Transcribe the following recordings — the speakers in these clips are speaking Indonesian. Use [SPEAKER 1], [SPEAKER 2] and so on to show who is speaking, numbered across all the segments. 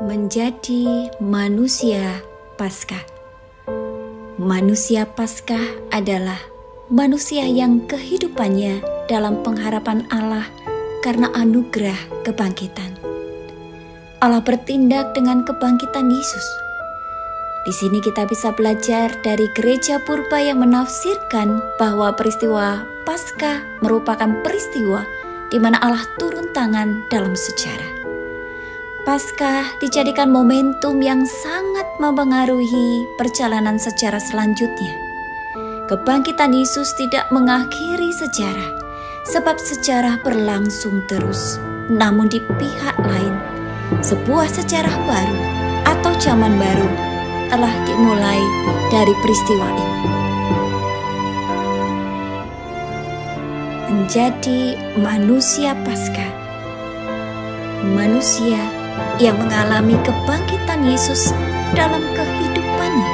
[SPEAKER 1] Menjadi manusia Paskah. Manusia Paskah adalah manusia yang kehidupannya dalam pengharapan Allah karena anugerah kebangkitan. Allah bertindak dengan kebangkitan Yesus. Di sini kita bisa belajar dari gereja purba yang menafsirkan bahwa peristiwa Paskah merupakan peristiwa di mana Allah turun tangan dalam sejarah. Paskah dijadikan momentum yang sangat mempengaruhi perjalanan sejarah selanjutnya. Kebangkitan Yesus tidak mengakhiri sejarah, sebab sejarah berlangsung terus. Namun di pihak lain, sebuah sejarah baru atau zaman baru telah dimulai dari peristiwa ini. Menjadi manusia Paskah. Manusia yang mengalami kebangkitan Yesus dalam kehidupannya.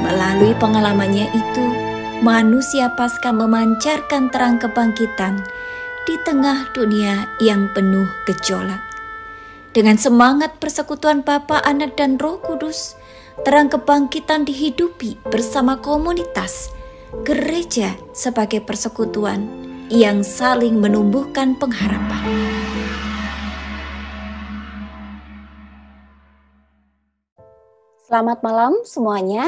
[SPEAKER 1] Melalui pengalamannya itu, manusia Paskah memancarkan terang kebangkitan di tengah dunia yang penuh gejolak. Dengan semangat persekutuan Bapa, Anak, dan Roh Kudus, terang kebangkitan dihidupi bersama komunitas gereja sebagai persekutuan yang saling menumbuhkan pengharapan. Selamat malam semuanya.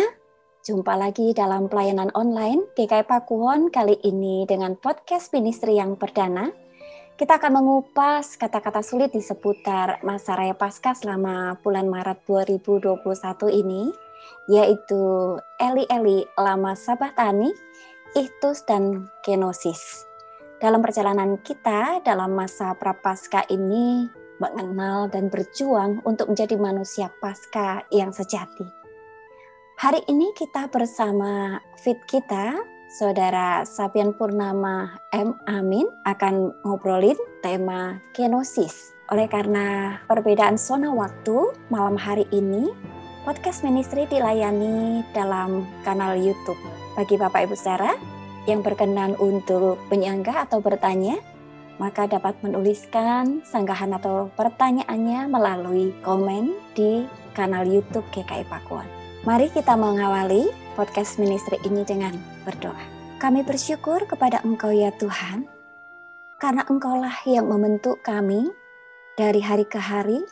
[SPEAKER 1] Jumpa lagi dalam pelayanan online GKI Pakuwon kali ini dengan podcast ministry yang perdana. Kita akan mengupas kata-kata sulit di seputar masa raya Paskah selama bulan Maret 2021 ini, yaitu Eli Eli lama sabachtani, ichthus, dan kenosis. Dalam perjalanan kita dalam masa Prapaskah ini, mengenal dan berjuang untuk menjadi manusia Paskah yang sejati. Hari ini kita bersama fit kita, Saudara Sapian Purnama M. Amin, akan ngobrolin tema kenosis. Oleh karena perbedaan zona waktu, malam hari ini podcast ministry dilayani dalam kanal YouTube. Bagi Bapak Ibu Saudara yang berkenan untuk menyanggah atau bertanya, maka dapat menuliskan sanggahan atau pertanyaannya melalui komen di kanal YouTube GKI Pakuwon. Mari kita mengawali podcast ministry ini dengan berdoa. Kami bersyukur kepada Engkau ya Tuhan, karena Engkaulah yang membentuk kami dari hari ke hari,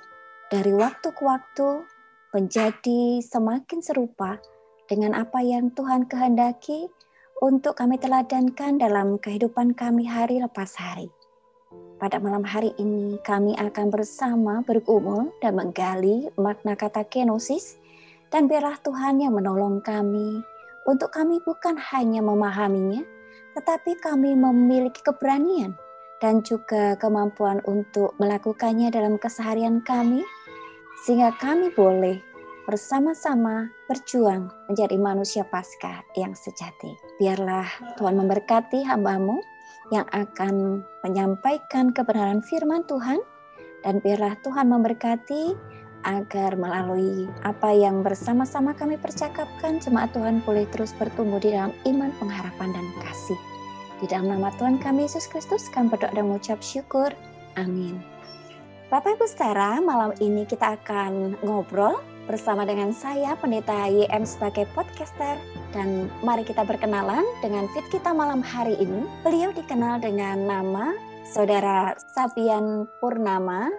[SPEAKER 1] dari waktu ke waktu, menjadi semakin serupa dengan apa yang Tuhan kehendaki untuk kami teladankan dalam kehidupan kami hari lepas hari. Pada malam hari ini kami akan bersama bergumul dan menggali makna kata kenosis, dan biarlah Tuhan yang menolong kami untuk kami bukan hanya memahaminya, tetapi kami memiliki keberanian dan juga kemampuan untuk melakukannya dalam keseharian kami, sehingga kami boleh bersama-sama berjuang menjadi manusia Paskah yang sejati. Biarlah Tuhan memberkati hamba-Mu yang akan menyampaikan kebenaran firman Tuhan, dan biarlah Tuhan memberkati agar melalui apa yang bersama-sama kami percakapkan, jemaat Tuhan boleh terus bertumbuh di dalam iman, pengharapan, dan kasih. Di dalam nama Tuhan kami Yesus Kristus kami berdoa dan mengucap syukur. Amin. Bapak Ibu Saudara, malam ini kita akan ngobrol bersama dengan saya, Pendeta YM sebagai podcaster. Dan mari kita berkenalan dengan fit kita malam hari ini. Beliau dikenal dengan nama Saudara Sapian Purnama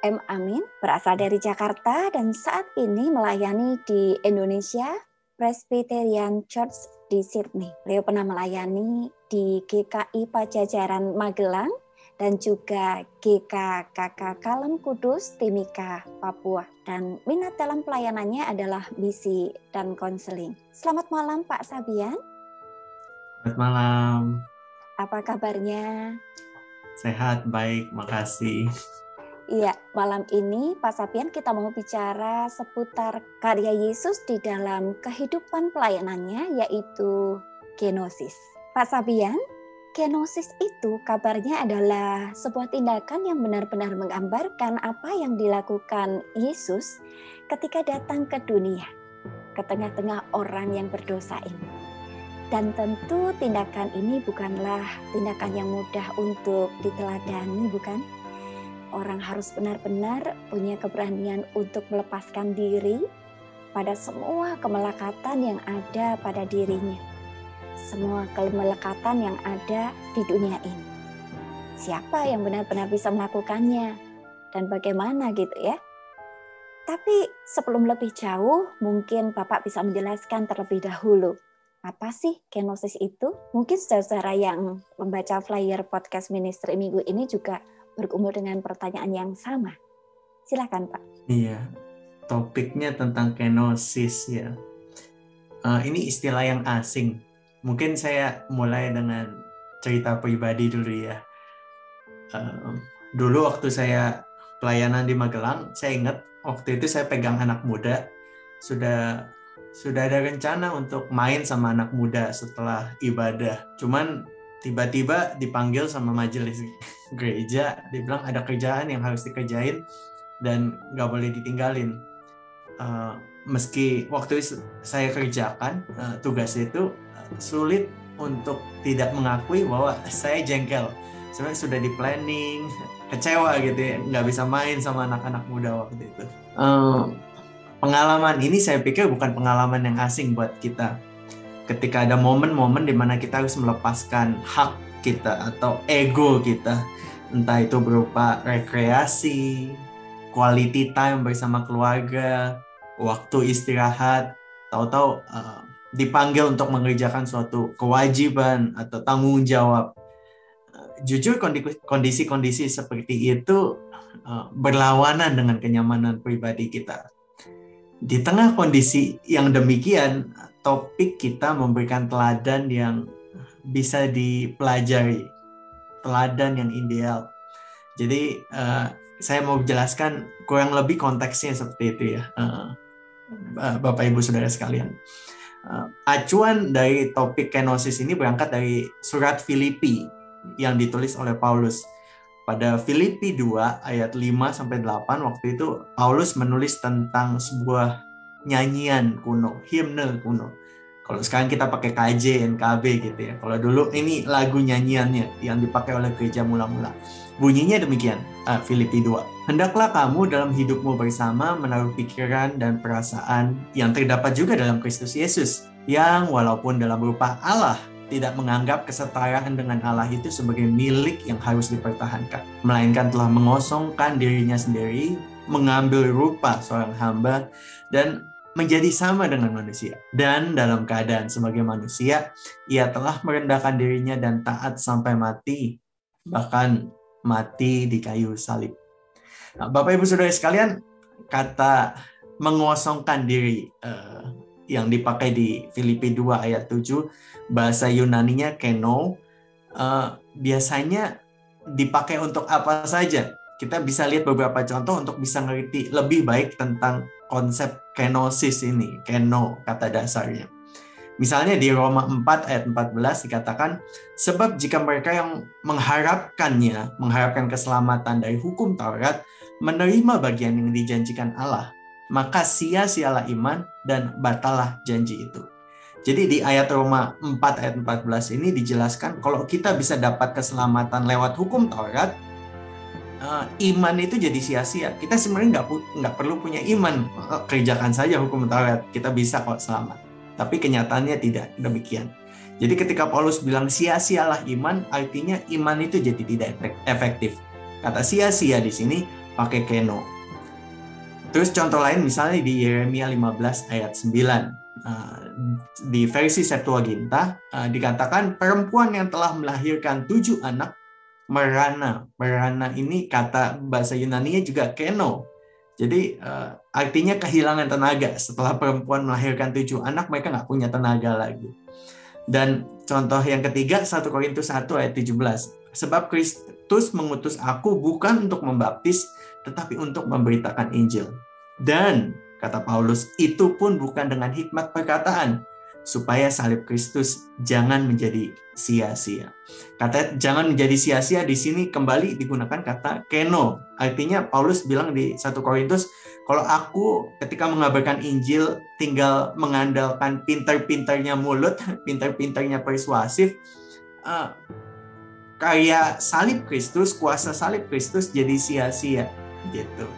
[SPEAKER 1] M. Amin, berasal dari Jakarta dan saat ini melayani di Indonesia Presbyterian Church di Sydney. Beliau pernah melayani di GKI Pajajaran Magelang dan juga GKKK Kalem Kudus Timika, Papua. Dan minat dalam pelayanannya adalah misi dan konseling. Selamat malam Pak Sapian.
[SPEAKER 2] Selamat malam.
[SPEAKER 1] Apa kabarnya?
[SPEAKER 2] Sehat, baik, makasih.
[SPEAKER 1] Iya, malam ini Pak Sapian kita mau bicara seputar karya Yesus di dalam kehidupan pelayanannya, yaitu kenosis. Pak Sapian, kenosis itu kabarnya adalah sebuah tindakan yang benar-benar menggambarkan apa yang dilakukan Yesus ketika datang ke dunia, ke tengah-tengah orang yang berdosa ini. Dan tentu tindakan ini bukanlah tindakan yang mudah untuk diteladani, bukan? orang harus benar-benar punya keberanian untuk melepaskan diri pada semua kemelekatan yang ada pada dirinya. Semua kemelekatan yang ada di dunia ini. Siapa yang benar-benar bisa melakukannya? Dan bagaimana gitu ya? Tapi sebelum lebih jauh, mungkin Bapak bisa menjelaskan terlebih dahulu. Apa sih kenosis itu? Mungkin saudara yang membaca flyer podcast ministry minggu ini juga bergumul dengan pertanyaan yang sama. Silakan Pak.
[SPEAKER 2] Iya, topiknya tentang kenosis ya. Ini istilah yang asing. Mungkin saya mulai dengan cerita pribadi dulu ya. Dulu waktu saya pelayanan di Magelang, saya ingat waktu itu saya pegang anak muda, sudah ada rencana untuk main sama anak muda setelah ibadah. Cuman tiba-tiba dipanggil sama majelis gereja, dibilang ada kerjaan yang harus dikerjain dan nggak boleh ditinggalin. Meski waktu itu saya kerjakan tugas itu, sulit untuk tidak mengakui bahwa saya jengkel. Sebenarnya sudah di planning, kecewa gitu ya, nggak bisa main sama anak-anak muda waktu itu. Pengalaman ini saya pikir bukan pengalaman yang asing buat kita. Ketika ada momen-momen di mana kita harus melepaskan hak kita atau ego kita, entah itu berupa rekreasi, quality time bersama keluarga, waktu istirahat, tahu-tahu dipanggil untuk mengerjakan suatu kewajiban atau tanggung jawab. Jujur kondisi-kondisi seperti itu berlawanan dengan kenyamanan pribadi kita. Di tengah kondisi yang demikian, topik kita memberikan teladan yang bisa dipelajari, teladan yang ideal. Jadi saya mau jelaskan kurang lebih konteksnya seperti itu ya, Bapak Ibu Saudara sekalian. Acuan dari topik kenosis ini berangkat dari surat Filipi yang ditulis oleh Paulus. Pada Filipi 2 ayat 5-8 waktu itu Paulus menulis tentang sebuah nyanyian kuno, himne kuno. Kalau sekarang kita pakai KJ, NKB gitu ya. Kalau dulu ini lagu nyanyiannya yang dipakai oleh gereja mula-mula. Bunyinya demikian, Filipi 2. Hendaklah kamu dalam hidupmu bersama menaruh pikiran dan perasaan yang terdapat juga dalam Kristus Yesus, yang walaupun dalam rupa Allah, tidak menganggap kesetaraan dengan Allah itu sebagai milik yang harus dipertahankan, melainkan telah mengosongkan dirinya sendiri, mengambil rupa seorang hamba, dan menjadi sama dengan manusia. Dan dalam keadaan sebagai manusia, ia telah merendahkan dirinya dan taat sampai mati, bahkan mati di kayu salib. Nah, Bapak Ibu Saudara sekalian, kata mengosongkan diri yang dipakai di Filipi 2 ayat 7, bahasa Yunaninya keno, biasanya dipakai untuk apa saja. Kita bisa lihat beberapa contoh untuk bisa ngerti lebih baik tentang konsep kenosis ini, keno kata dasarnya. Misalnya di Roma 4 ayat 14 dikatakan, sebab jika mereka yang mengharapkan keselamatan dari hukum Taurat, menerima bagian yang dijanjikan Allah, maka sia-sialah iman dan batallah janji itu. Jadi di ayat Roma 4 ayat 14 ini dijelaskan kalau kita bisa dapat keselamatan lewat hukum Taurat, iman itu jadi sia-sia. Kita sebenarnya nggak perlu punya iman, kerjakan saja hukum Taurat, kita bisa kok selamat. Tapi kenyataannya tidak demikian. Jadi ketika Paulus bilang sia-sialah iman, artinya iman itu jadi tidak efektif. Kata sia-sia di sini pakai keno. Terus contoh lain misalnya di Yeremia 15 ayat 9. Di versi Septuaginta dikatakan perempuan yang telah melahirkan 7 anak merana. Merana ini kata bahasa Yunaninya juga keno. Jadi artinya kehilangan tenaga. Setelah perempuan melahirkan 7 anak, mereka nggak punya tenaga lagi. Dan contoh yang ketiga 1 Korintus 1 ayat 17. Sebab Kristus mengutus aku bukan untuk membaptis, tetapi untuk memberitakan Injil. Dan kata Paulus, itu pun bukan dengan hikmat perkataan, supaya salib Kristus jangan menjadi sia-sia. Kata jangan menjadi sia-sia di sini kembali digunakan kata keno. Artinya Paulus bilang di 1 Korintus, kalau aku ketika mengabarkan Injil tinggal mengandalkan pintar-pintarnya mulut, pintar-pintarnya persuasif, karya salib Kristus, kuasa salib Kristus jadi sia-sia gitu.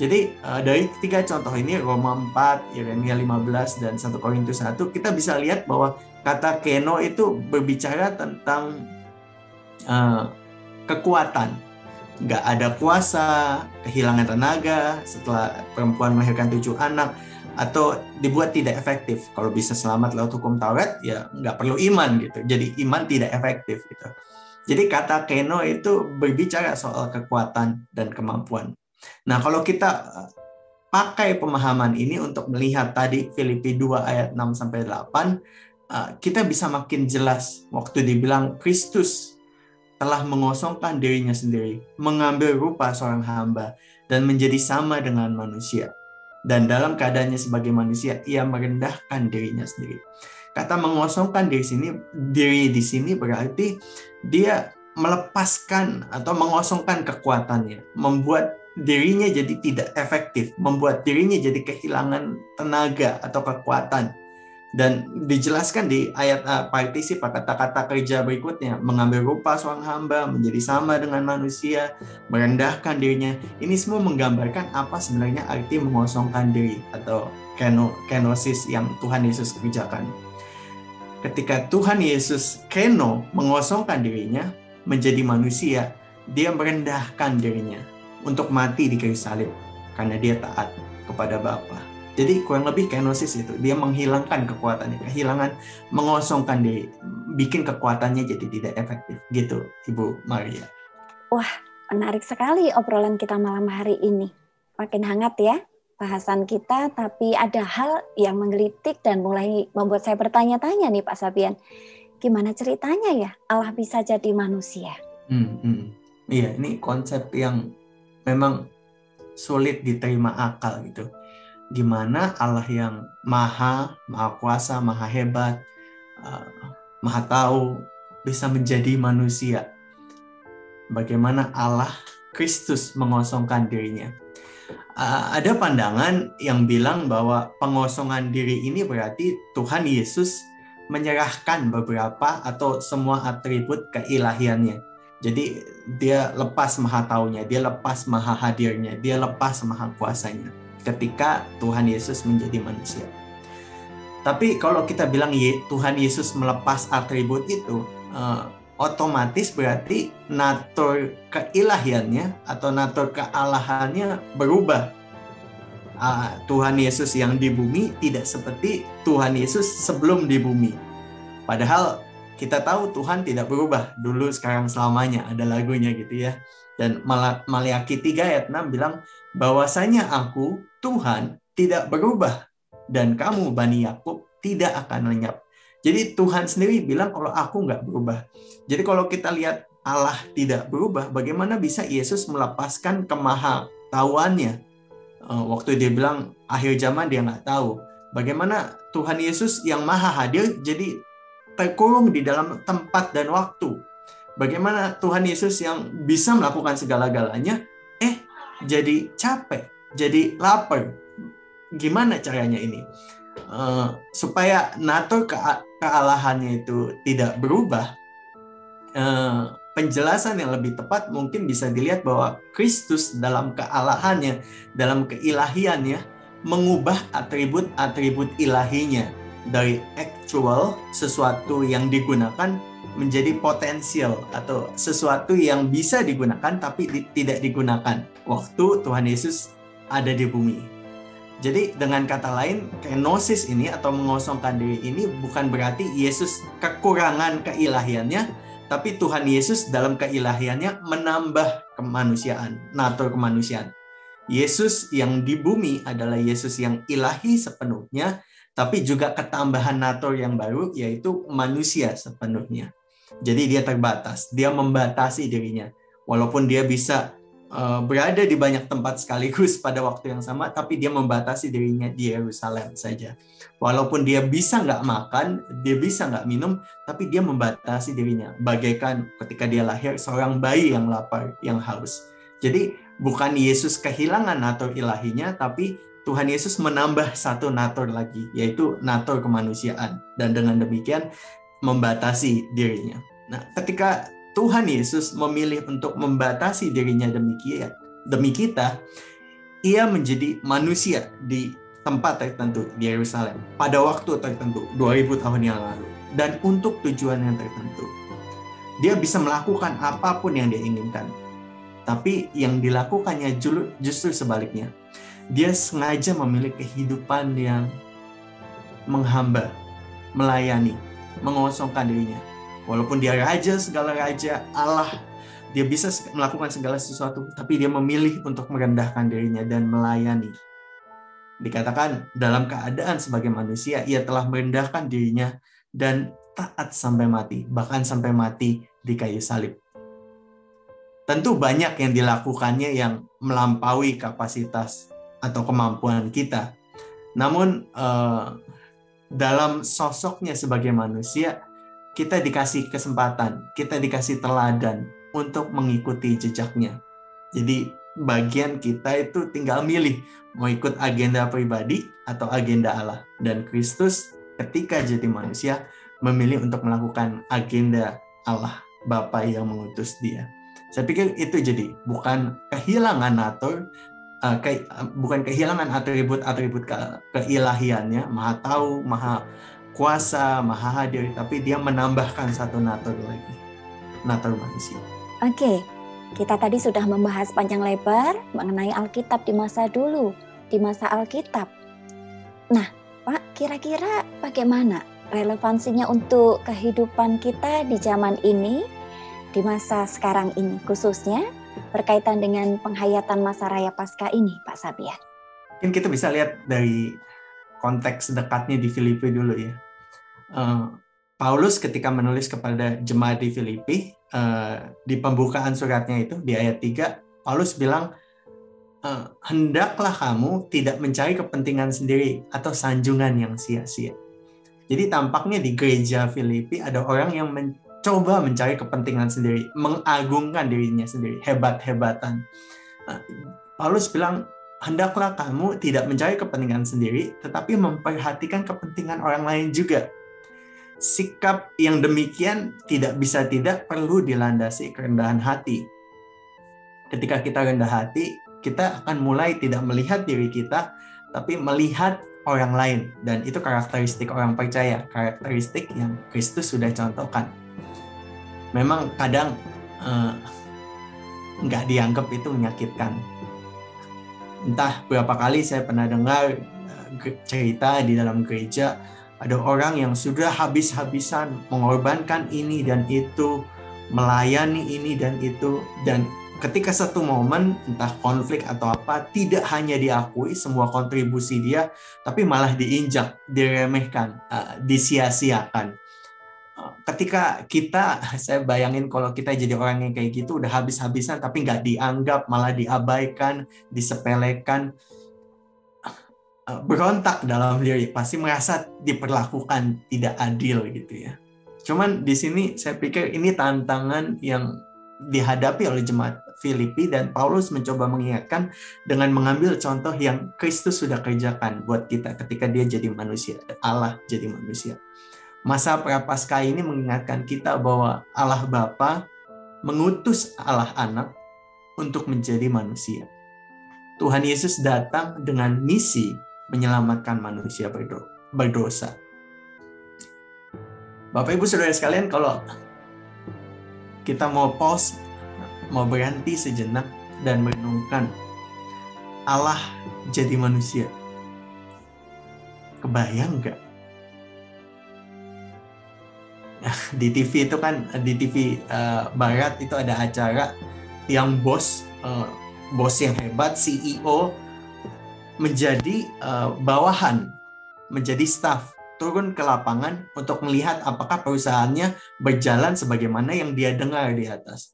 [SPEAKER 2] Jadi dari 3 contoh ini, Roma 4, Yeremia 15, dan 1 Korintus 1, kita bisa lihat bahwa kata keno itu berbicara tentang kekuatan. Nggak ada kuasa, kehilangan tenaga setelah perempuan melahirkan 7 anak, atau dibuat tidak efektif. Kalau bisa selamat lewat hukum Taurat, ya nggak perlu iman gitu. Jadi iman tidak efektif gitu. Jadi kata keno itu berbicara soal kekuatan dan kemampuan. Nah, kalau kita pakai pemahaman ini untuk melihat tadi Filipi 2 ayat 6-8, kita bisa makin jelas waktu dibilang Kristus telah mengosongkan dirinya sendiri, mengambil rupa seorang hamba, dan menjadi sama dengan manusia. Dan dalam keadaannya sebagai manusia, ia merendahkan dirinya sendiri. Kata mengosongkan diri di sini berarti dia melepaskan atau mengosongkan kekuatannya, membuat dirinya jadi tidak efektif, membuat dirinya jadi kehilangan tenaga atau kekuatan. Dan dijelaskan di ayat partisip kata-kata kerja berikutnya, mengambil rupa seorang hamba, menjadi sama dengan manusia, merendahkan dirinya. Ini semua menggambarkan apa sebenarnya arti mengosongkan diri atau kenosis yang Tuhan Yesus kerjakan. Ketika Tuhan Yesus mengosongkan dirinya menjadi manusia, dia merendahkan dirinya untuk mati di kayu salib karena dia taat kepada Bapa. Jadi kurang lebih kenosis itu, dia menghilangkan kekuatannya, mengosongkan diri, bikin kekuatannya jadi tidak efektif. Gitu, Ibu Maria.
[SPEAKER 1] Wah, menarik sekali obrolan kita malam hari ini. Makin hangat ya bahasan kita, tapi ada hal yang menggelitik dan mulai membuat saya bertanya-tanya nih Pak Sabian. Gimana ceritanya ya Allah bisa jadi manusia?
[SPEAKER 2] Iya, ini konsep yang memang sulit diterima akal gitu. Gimana Allah yang maha kuasa, maha hebat, maha tahu, bisa menjadi manusia. Bagaimana Allah Kristus mengosongkan dirinya. Ada pandangan yang bilang bahwa pengosongan diri ini berarti Tuhan Yesus menyerahkan beberapa atau semua atribut keilahiannya. Jadi dia lepas maha taunya, dia lepas maha hadirnya, dia lepas maha kuasanya ketika Tuhan Yesus menjadi manusia. Tapi kalau kita bilang Tuhan Yesus melepas atribut itu, otomatis berarti natur keilahiannya atau natur kealahannya berubah. Tuhan Yesus yang di bumi tidak seperti Tuhan Yesus sebelum di bumi. Padahal kita tahu Tuhan tidak berubah dulu, sekarang, selamanya. Ada lagunya gitu ya. Dan Maliaki 3 ayat 6 bilang, bahwasanya aku, Tuhan, tidak berubah. Dan kamu, Bani Yakub, tidak akan lenyap. Jadi Tuhan sendiri bilang kalau aku nggak berubah. Jadi kalau kita lihat Allah tidak berubah, bagaimana bisa Yesus melepaskan kemahatauannya? Waktu dia bilang akhir zaman dia nggak tahu. Bagaimana Tuhan Yesus yang maha hadir jadi terkurung di dalam tempat dan waktu? Bagaimana Tuhan Yesus yang bisa melakukan segala-galanya, jadi capek, jadi lapar? Gimana caranya ini? Supaya natur kealahannya itu tidak berubah, penjelasan yang lebih tepat mungkin bisa dilihat bahwa Kristus dalam kealahannya, dalam keilahiannya, mengubah atribut-atribut ilahinya dari actual, sesuatu yang digunakan, menjadi potensial atau sesuatu yang bisa digunakan tapi tidak digunakan waktu Tuhan Yesus ada di bumi. Jadi dengan kata lain, kenosis ini atau mengosongkan diri ini bukan berarti Yesus kekurangan keilahiannya, tapi Tuhan Yesus dalam keilahiannya menambah kemanusiaan, natur kemanusiaan. Yesus yang di bumi adalah Yesus yang ilahi sepenuhnya, tapi juga ketambahan natur yang baru, yaitu manusia sepenuhnya. Jadi dia terbatas, dia membatasi dirinya. Walaupun dia bisa berada di banyak tempat sekaligus pada waktu yang sama, tapi dia membatasi dirinya di Yerusalem saja. Walaupun dia bisa nggak makan, dia bisa nggak minum, tapi dia membatasi dirinya. Bagaikan ketika dia lahir, seorang bayi yang lapar, yang haus. Jadi bukan Yesus kehilangan natur ilahinya, tapi Tuhan Yesus menambah satu natur lagi, yaitu natur kemanusiaan. Dan dengan demikian membatasi dirinya. Nah, ketika Tuhan Yesus memilih untuk membatasi dirinya demi kita, ia menjadi manusia di tempat tertentu di Yerusalem pada waktu tertentu 2000 tahun yang lalu dan untuk tujuan yang tertentu. Dia bisa melakukan apapun yang dia inginkan. Tapi yang dilakukannya justru sebaliknya. Dia sengaja memilih kehidupan yang menghamba, melayani, mengosongkan dirinya. Walaupun dia raja, segala raja, Allah, dia bisa melakukan segala sesuatu, tapi dia memilih untuk merendahkan dirinya dan melayani. Dikatakan dalam keadaan sebagai manusia, ia telah merendahkan dirinya dan taat sampai mati, bahkan sampai mati di kayu salib. Tentu banyak yang dilakukannya yang melampaui kapasitas atau kemampuan kita. Namun dalam sosoknya sebagai manusia, kita dikasih kesempatan, kita dikasih teladan untuk mengikuti jejaknya. Jadi bagian kita itu tinggal milih mau ikut agenda pribadi atau agenda Allah. Dan Kristus ketika jadi manusia memilih untuk melakukan agenda Allah, Bapa yang mengutus dia. Saya pikir itu jadi bukan kehilangan natur, bukan kehilangan atribut-atribut keilahiannya, maha tahu, maha kuasa, maha hadir, tapi dia menambahkan satu natur lagi, natur manusia.
[SPEAKER 1] Oke, kita tadi sudah membahas panjang lebar mengenai Alkitab di masa dulu, di masa Alkitab. Nah, Pak, kira-kira bagaimana relevansinya untuk kehidupan kita di zaman ini, di masa sekarang ini, khususnya berkaitan dengan penghayatan masa raya Paskah ini, Pak Sabian?
[SPEAKER 2] Mungkin kita bisa lihat dari konteks dekatnya di Filipi dulu ya. Paulus ketika menulis kepada jemaat di Filipi, di pembukaan suratnya itu, di ayat 3, Paulus bilang, hendaklah kamu tidak mencari kepentingan sendiri atau sanjungan yang sia-sia. Jadi tampaknya di gereja Filipi ada orang yang coba mencari kepentingan sendiri, mengagungkan dirinya sendiri, hebat-hebatan. Paulus bilang, hendaklah kamu tidak mencari kepentingan sendiri, tetapi memperhatikan kepentingan orang lain juga. Sikap yang demikian tidak bisa tidak perlu dilandasi kerendahan hati. Ketika kita rendah hati, kita akan mulai tidak melihat diri kita, tapi melihat orang lain. Dan itu karakteristik orang percaya, karakteristik yang Kristus sudah contohkan. Memang kadang nggak dianggap itu menyakitkan. Entah berapa kali saya pernah dengar cerita di dalam gereja, ada orang yang sudah habis-habisan mengorbankan ini dan itu, melayani ini dan itu, dan ketika satu momen, entah konflik atau apa, tidak hanya diakui semua kontribusi dia, tapi malah diinjak, diremehkan, disia-siakan. Ketika kita, saya bayangin kalau kita jadi orang yang kayak gitu, udah habis-habisan tapi nggak dianggap, malah diabaikan, disepelekan, berontak dalam diri, pasti merasa diperlakukan tidak adil gitu ya. Cuman di sini saya pikir ini tantangan yang dihadapi oleh jemaat Filipi, dan Paulus mencoba mengingatkan dengan mengambil contoh yang Kristus sudah kerjakan buat kita ketika dia jadi manusia, Allah jadi manusia. Masa Prapaskah ini mengingatkan kita bahwa Allah Bapa mengutus Allah Anak untuk menjadi manusia. Tuhan Yesus datang dengan misi menyelamatkan manusia berdosa. Bapak Ibu Saudara sekalian, kalau kita mau pause, mau berhenti sejenak dan merenungkan Allah jadi manusia, kebayang nggak? Nah, di TV itu kan, di TV Barat itu ada acara yang bos yang hebat, CEO, menjadi bawahan, menjadi staff, turun ke lapangan untuk melihat apakah perusahaannya berjalan sebagaimana yang dia dengar di atas.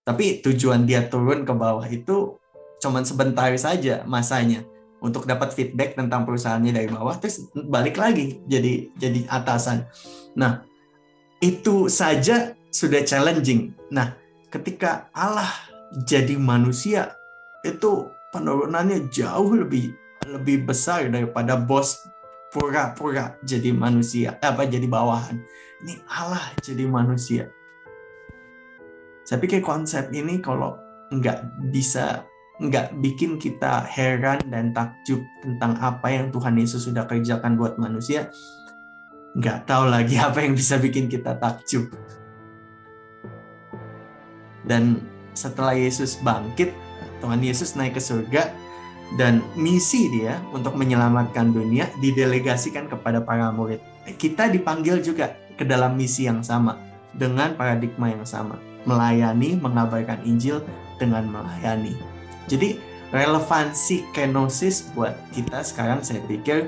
[SPEAKER 2] Tapi tujuan dia turun ke bawah itu cuma sebentar saja masanya, untuk dapat feedback tentang perusahaannya dari bawah, terus balik lagi jadi atasan. Nah, itu saja sudah challenging. Nah, ketika Allah jadi manusia, itu penurunannya jauh lebih besar daripada bos pura-pura jadi manusia, jadi bawahan. Ini Allah jadi manusia. Saya pikir konsep ini kalau nggak bikin kita heran dan takjub tentang apa yang Tuhan Yesus sudah kerjakan buat manusia, nggak tahu lagi apa yang bisa bikin kita takjub. Dan setelah Yesus bangkit, Tuhan Yesus naik ke surga, dan misi dia untuk menyelamatkan dunia didelegasikan kepada para murid. Kita dipanggil juga ke dalam misi yang sama, dengan paradigma yang sama. Melayani, mengabarkan Injil dengan melayani. Jadi relevansi kenosis buat kita sekarang, saya pikir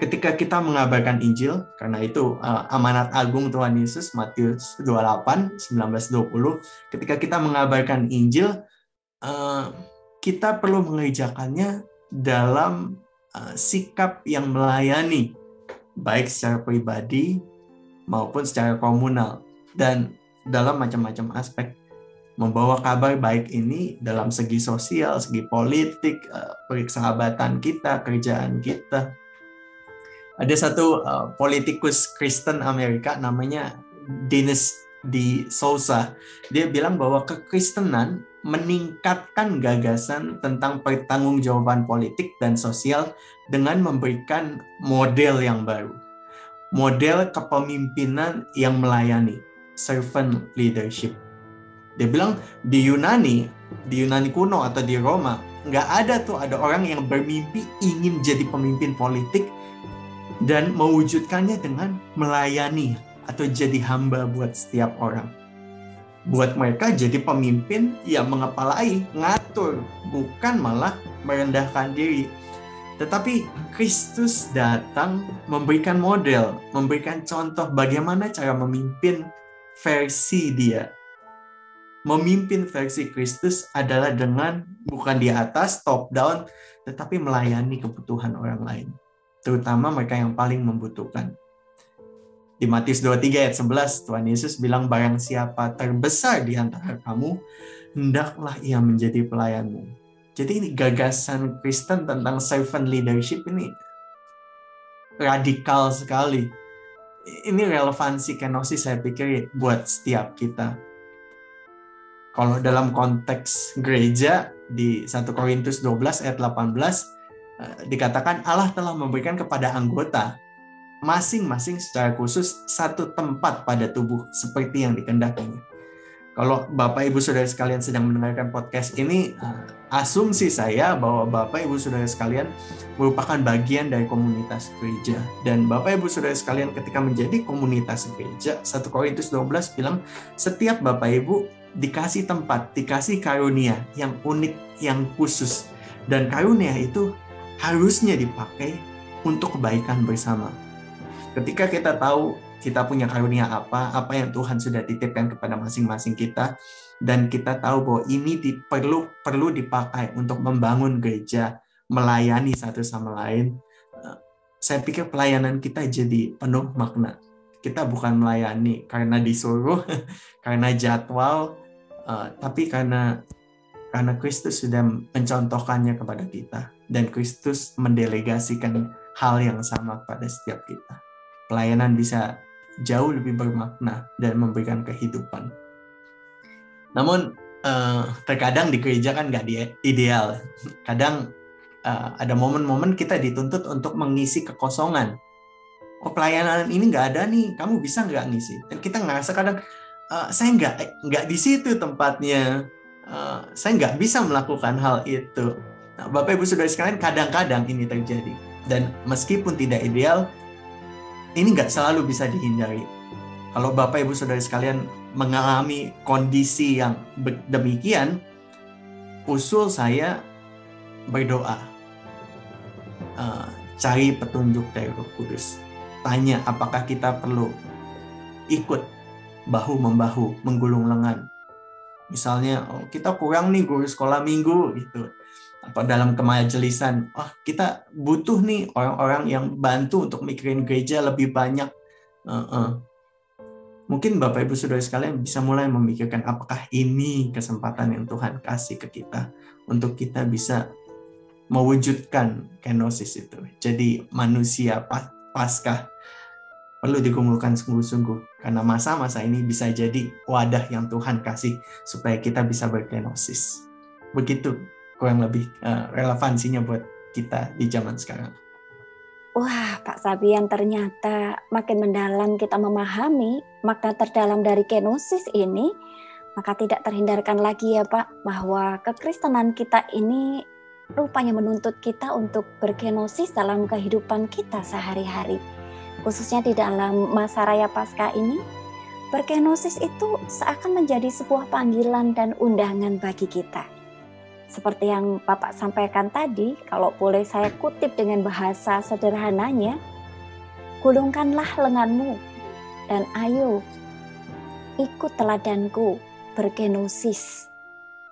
[SPEAKER 2] ketika kita mengabarkan Injil, karena itu amanat agung Tuhan Yesus, Matius 28, 19-20, ketika kita mengabarkan Injil, kita perlu mengerjakannya dalam sikap yang melayani, baik secara pribadi maupun secara komunal, dan dalam macam-macam aspek. Membawa kabar baik ini dalam segi sosial, segi politik, persahabatan kita, kerjaan kita. Ada satu politikus Kristen Amerika namanya Dennis D. Souza. Dia bilang bahwa kekristenan meningkatkan gagasan tentang pertanggungjawaban politik dan sosial dengan memberikan model yang baru. Model kepemimpinan yang melayani, servant leadership. Dia bilang di Yunani kuno atau di Roma, nggak ada orang yang bermimpi ingin jadi pemimpin politik dan mewujudkannya dengan melayani atau jadi hamba buat setiap orang. Buat mereka jadi pemimpin yang mengepalai, ngatur, bukan malah merendahkan diri. Tetapi Kristus datang memberikan model, memberikan contoh bagaimana cara memimpin versi dia. Memimpin versi Kristus adalah dengan bukan di atas, top down, tetapi melayani kebutuhan orang lain, terutama mereka yang paling membutuhkan. Di Matius 23 ayat 11, Tuhan Yesus bilang, barang siapa terbesar di antara kamu, hendaklah ia menjadi pelayanmu. Jadi ini gagasan Kristen tentang servant leadership ini radikal sekali. Ini relevansi kenosis saya pikir buat setiap kita. Kalau dalam konteks gereja di 1 Korintus 12 ayat 18 dikatakan Allah telah memberikan kepada anggota masing-masing secara khusus satu tempat pada tubuh seperti yang dikehendakinya. Kalau Bapak Ibu Saudara sekalian sedang mendengarkan podcast ini, asumsi saya bahwa Bapak Ibu Saudara sekalian merupakan bagian dari komunitas gereja. Dan Bapak Ibu Saudara sekalian ketika menjadi komunitas gereja, 1 Korintus 12 bilang setiap Bapak Ibu dikasih tempat, dikasih karunia yang unik, yang khusus. Dan karunia itu harusnya dipakai untuk kebaikan bersama. Ketika kita tahu kita punya karunia apa yang Tuhan sudah titipkan kepada masing-masing kita, dan kita tahu bahwa ini perlu dipakai untuk membangun gereja, melayani satu sama lain, saya pikir pelayanan kita jadi penuh makna. Kita bukan melayani karena disuruh, karena jadwal, tapi karena Kristus sudah mencontohkannya kepada kita, dan Kristus mendelegasikan hal yang sama pada setiap kita. Pelayanan bisa jauh lebih bermakna dan memberikan kehidupan. Namun terkadang di gereja kan nggak ideal. Kadang ada momen-momen kita dituntut untuk mengisi kekosongan. Oh, pelayanan ini nggak ada nih, kamu bisa nggak ngisi? Dan kita ngerasa kadang saya nggak di situ tempatnya, saya nggak bisa melakukan hal itu. Nah, Bapak Ibu Saudara sekalian, kadang-kadang ini terjadi, dan meskipun tidak ideal, ini nggak selalu bisa dihindari. Kalau Bapak Ibu Saudara sekalian mengalami kondisi yang demikian, usul saya berdoa, cari petunjuk dari Roh Kudus, tanya apakah kita perlu ikut bahu-membahu, menggulung lengan. Misalnya, kita kurang nih guru sekolah minggu gitu. Atau dalam kemajelisan, kita butuh nih orang-orang yang bantu untuk mikirin gereja lebih banyak. Mungkin Bapak Ibu Saudara sekalian bisa mulai memikirkan apakah ini kesempatan yang Tuhan kasih ke kita untuk kita bisa mewujudkan kenosis itu. Jadi manusia Paskah. perlu digumulkan sungguh-sungguh, karena masa-masa ini bisa jadi wadah yang Tuhan kasih supaya kita bisa berkenosis. Begitu kurang lebih relevansinya buat kita di zaman sekarang.
[SPEAKER 1] Wah, Pak Sabian, ternyata makin mendalam kita memahami makna terdalam dari kenosis ini, maka tidak terhindarkan lagi ya Pak, bahwa kekristenan kita ini rupanya menuntut kita untuk berkenosis dalam kehidupan kita sehari-hari. Khususnya di dalam masa raya Paskah ini, berkenosis itu seakan menjadi sebuah panggilan dan undangan bagi kita. Seperti yang Bapak sampaikan tadi, kalau boleh saya kutip dengan bahasa sederhananya, gulungkanlah lenganmu dan ayo ikut teladanku berkenosis.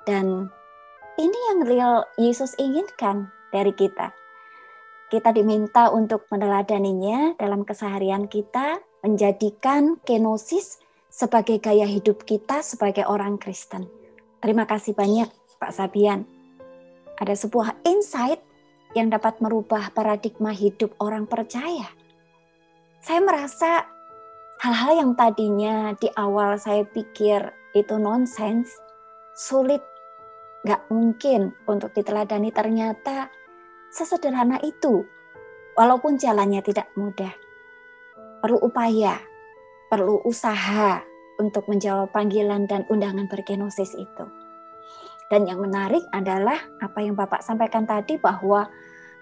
[SPEAKER 1] Dan ini yang real Yesus inginkan dari kita. Kita diminta untuk meneladaninya dalam keseharian kita, menjadikan kenosis sebagai gaya hidup kita sebagai orang Kristen. Terima kasih banyak Pak Sabian. Ada sebuah insight yang dapat merubah paradigma hidup orang percaya. Saya merasa hal-hal yang tadinya di awal saya pikir itu nonsens, sulit, gak mungkin untuk diteladani, ternyata sesederhana itu. Walaupun jalannya tidak mudah, perlu upaya, perlu usaha untuk menjawab panggilan dan undangan berkenosis itu. Dan yang menarik adalah apa yang Bapak sampaikan tadi, bahwa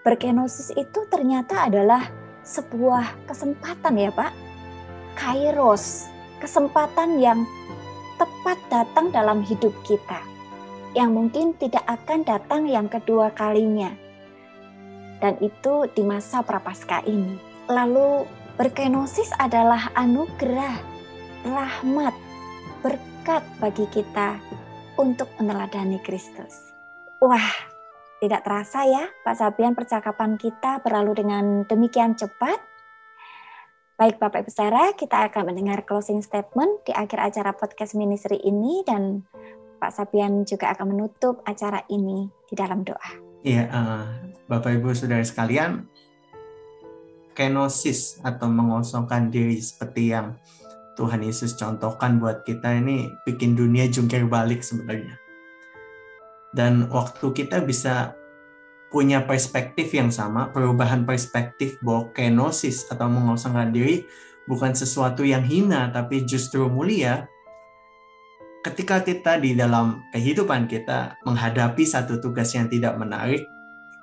[SPEAKER 1] berkenosis itu ternyata adalah sebuah kesempatan ya Pak. Kairos, kesempatan yang tepat datang dalam hidup kita, yang mungkin tidak akan datang yang kedua kalinya. Dan itu di masa Prapaskah ini. Lalu berkenosis adalah anugerah, rahmat, berkat bagi kita untuk meneladani Kristus. Wah, tidak terasa ya Pak Sabian, percakapan kita berlalu dengan demikian cepat. Baik Bapak Ibu Saudara, kita akan mendengar closing statement di akhir acara podcast ministry ini, dan Pak Sabian juga akan menutup acara ini di dalam doa.
[SPEAKER 2] Iya, Bapak Ibu Saudara sekalian, kenosis atau mengosongkan diri seperti yang Tuhan Yesus contohkan buat kita ini bikin dunia jungkir balik sebenarnya. Dan waktu kita bisa punya perspektif yang sama, perubahan perspektif bahwa kenosis atau mengosongkan diri bukan sesuatu yang hina, tapi justru mulia. Ketika kita di dalam kehidupan kita menghadapi satu tugas yang tidak menarik,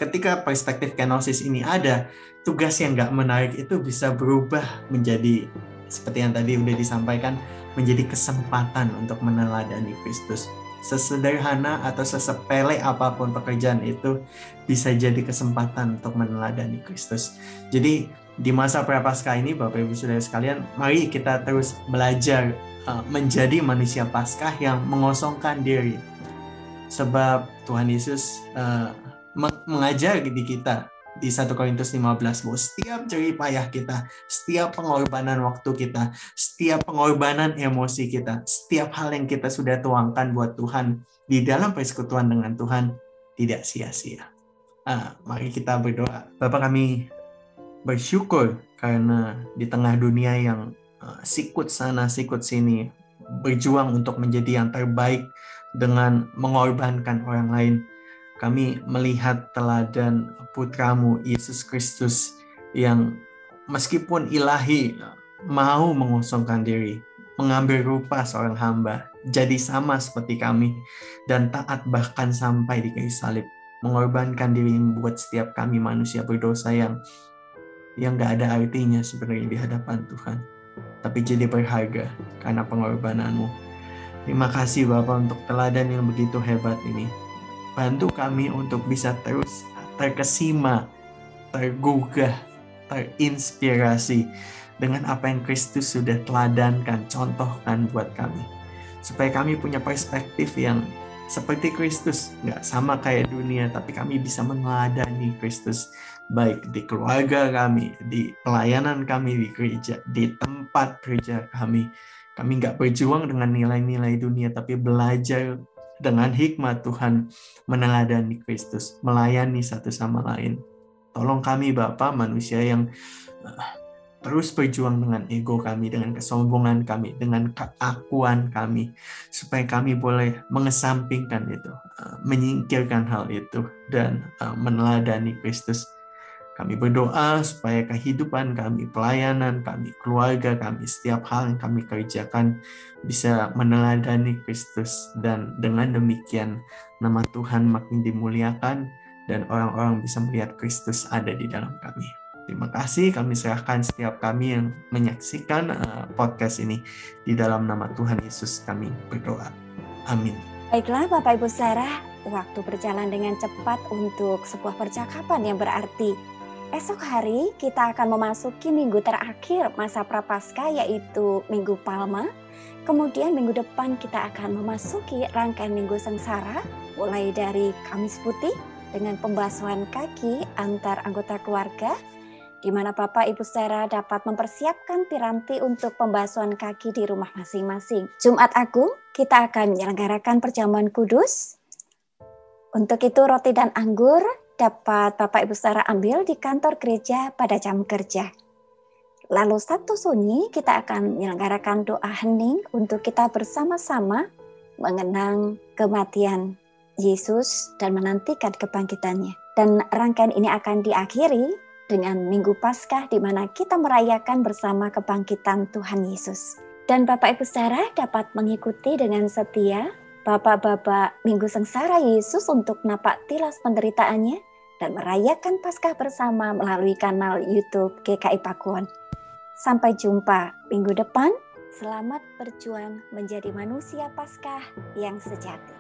[SPEAKER 2] ketika perspektif kenosis ini ada, tugas yang nggak menarik itu bisa berubah menjadi, seperti yang tadi udah disampaikan, menjadi kesempatan untuk meneladani Kristus. Sesederhana atau sesepele apapun pekerjaan itu bisa jadi kesempatan untuk meneladani Kristus. Jadi di masa Prapaskah ini, Bapak Ibu Saudara sekalian, mari kita terus belajar menjadi manusia Paskah yang mengosongkan diri. Sebab Tuhan Yesus mengajar di kita di 1 Korintus 15 bahwa setiap jerih payah kita, setiap pengorbanan waktu kita, setiap pengorbanan emosi kita, setiap hal yang kita sudah tuangkan buat Tuhan di dalam persekutuan dengan Tuhan tidak sia-sia. Mari kita berdoa. Bapa, kami bersyukur karena di tengah dunia yang sikut sana sikut sini berjuang untuk menjadi yang terbaik dengan mengorbankan orang lain, kami melihat teladan putramu Yesus Kristus yang meskipun ilahi mau mengosongkan diri, mengambil rupa seorang hamba, jadi sama seperti kami dan taat bahkan sampai di kayu salib, mengorbankan diri membuat setiap kami manusia berdosa yang gak ada artinya sebenarnya di hadapan Tuhan, tapi jadi berharga karena pengorbananmu. Terima kasih Bapa untuk teladan yang begitu hebat ini. Bantu kami untuk bisa terus terkesima, tergugah, terinspirasi dengan apa yang Kristus sudah teladankan, contohkan buat kami. Supaya kami punya perspektif yang seperti Kristus, nggak sama kayak dunia, tapi kami bisa meneladani Kristus, baik di keluarga kami, di pelayanan kami di gereja, di tempat kerja kami. Kami nggak berjuang dengan nilai-nilai dunia, tapi belajar dengan hikmat Tuhan meneladani Kristus, melayani satu sama lain. Tolong kami Bapa, manusia yang terus berjuang dengan ego kami, dengan kesombongan kami, dengan keakuan kami, supaya kami boleh mengesampingkan itu, menyingkirkan hal itu, dan meneladani Kristus. Kami berdoa supaya kehidupan kami, pelayanan kami, keluarga kami, setiap hal yang kami kerjakan bisa meneladani Kristus, dan dengan demikian nama Tuhan makin dimuliakan dan orang-orang bisa melihat Kristus ada di dalam kami. Terima kasih, kami serahkan setiap kami yang menyaksikan podcast ini. Di dalam nama Tuhan Yesus kami berdoa. Amin.
[SPEAKER 1] Baiklah Bapak Ibu Saudara, waktu berjalan dengan cepat untuk sebuah percakapan yang berarti. Esok hari kita akan memasuki minggu terakhir masa Prapaskah, yaitu Minggu Palma. Kemudian minggu depan kita akan memasuki rangkaian Minggu Sengsara, mulai dari Kamis Putih dengan pembasuhan kaki antar anggota keluarga, di mana Bapak Ibu Saudara dapat mempersiapkan piranti untuk pembasuhan kaki di rumah masing-masing. Jumat Agung kita akan menyelenggarakan perjamuan kudus. Untuk itu roti dan anggur dapat Bapak Ibu Saudara ambil di kantor gereja pada jam kerja. Lalu Sabtu Sunyi kita akan menyelenggarakan doa hening untuk kita bersama-sama mengenang kematian Yesus dan menantikan kebangkitannya. Dan rangkaian ini akan diakhiri dengan Minggu Paskah, di mana kita merayakan bersama kebangkitan Tuhan Yesus. Dan Bapak Ibu Saudara dapat mengikuti dengan setia Bapak-bapak Minggu Sengsara Yesus untuk napak tilas penderitaannya dan merayakan Paskah bersama melalui kanal YouTube GKI Pakuwon. Sampai jumpa minggu depan. Selamat berjuang menjadi manusia Paskah yang sejati.